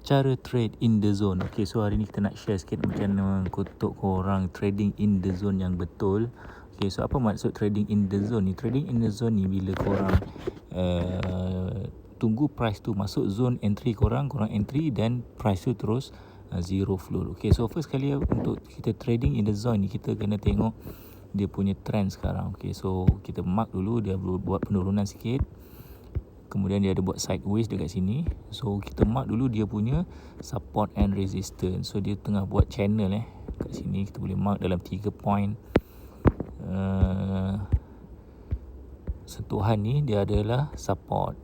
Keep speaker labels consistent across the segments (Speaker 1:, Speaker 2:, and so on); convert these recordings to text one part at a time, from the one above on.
Speaker 1: cara trade in the zone. Okay, so hari ni kita nak share sikit macam mana untuk korang trading in the zone yang betul. Okay, so apa maksud trading in the zone ni? Trading in the zone ni bila korang tunggu price tu masuk zone entry korang entry dan price tu terus zero flow. Okay, so first kali untuk kita trading in the zone ni, kita kena tengok dia punya trend sekarang. Okay, so kita mark dulu, dia buat penurunan sikit, kemudian dia ada buat sideways dekat sini. So kita mark dulu dia punya support and resistance. So dia tengah buat channel kat sini. Kita boleh mark dalam 3 point. Sentuhan ni dia adalah support.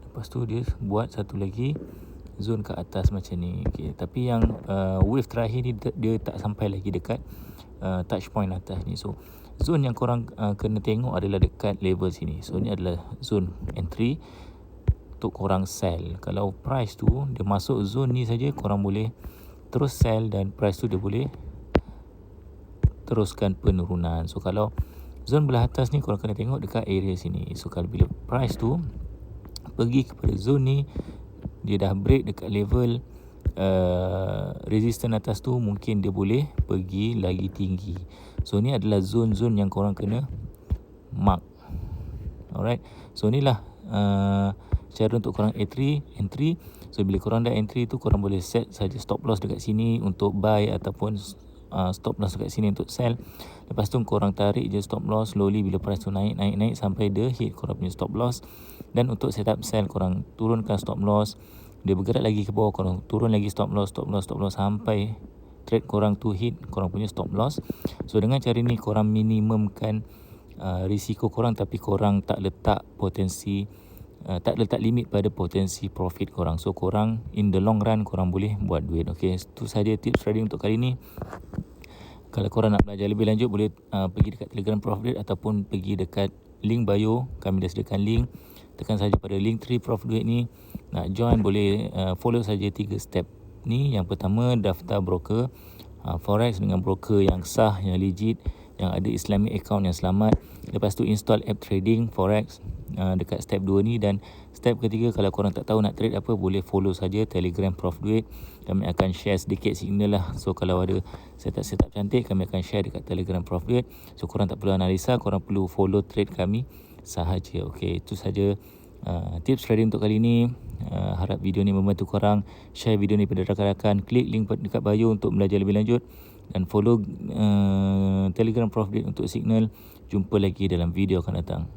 Speaker 1: Lepas tu dia buat satu lagi zone ke atas macam ni. Okay, tapi yang wave terakhir ni dia tak sampai lagi dekat touch point atas ni. So zone yang korang kena tengok adalah dekat level sini. So ni adalah zone entry untuk korang sell. Kalau price tu dia masuk zone ni saja, korang boleh terus sell dan price tu dia boleh teruskan penurunan. So kalau zone belah atas ni, korang kena tengok dekat area sini. So kalau bila price tu pergi kepada zone ni, dia dah break dekat level resistance atas tu, mungkin dia boleh pergi lagi tinggi. So ni adalah zone-zone yang korang kena mark. Alright, so inilah cara untuk korang entry. So bila korang dah entry tu, korang boleh set saja stop loss dekat sini untuk buy, ataupun stop loss dekat sini untuk sell. Lepas tu korang tarik je stop loss slowly. Bila price tu naik sampai dia hit korang punya stop loss. Dan untuk setup sell, korang turunkan stop loss, dia bergerak lagi ke bawah, korang turun lagi stop loss sampai trade korang tu hit korang punya stop loss. So dengan cara ni korang minimumkan risiko korang, tapi korang tak letak limit pada potensi profit korang. So korang in the long run korang boleh buat duit. Okay, itu saja tips trading untuk kali ni. Kalau korang nak belajar lebih lanjut, boleh pergi dekat Telegram Prof Duit ataupun pergi dekat link bio. Kami dah sediakan link. Tekan saja pada link 3 Prof Duit ni. Nak join boleh follow saja 3 step ni. Yang pertama, daftar broker forex dengan broker yang sah, yang legit, yang ada Islamic account yang selamat. Lepas tu install app trading forex dekat step 2 ni. Dan step ketiga, kalau korang tak tahu nak trade apa, boleh follow saja Telegram Prof Duit. Kami akan share sedikit signal lah. So kalau ada setup cantik, kami akan share dekat Telegram Prof Duit. So korang tak perlu analisa, korang perlu follow trade kami sahaja. Okay, itu saja tips trading untuk kali ni. Harap video ni membantu korang. Share video ni pada rakan-rakan, klik link dekat bio untuk belajar lebih lanjut, dan follow Telegram Prof Duit untuk signal. Jumpa lagi dalam video akan datang.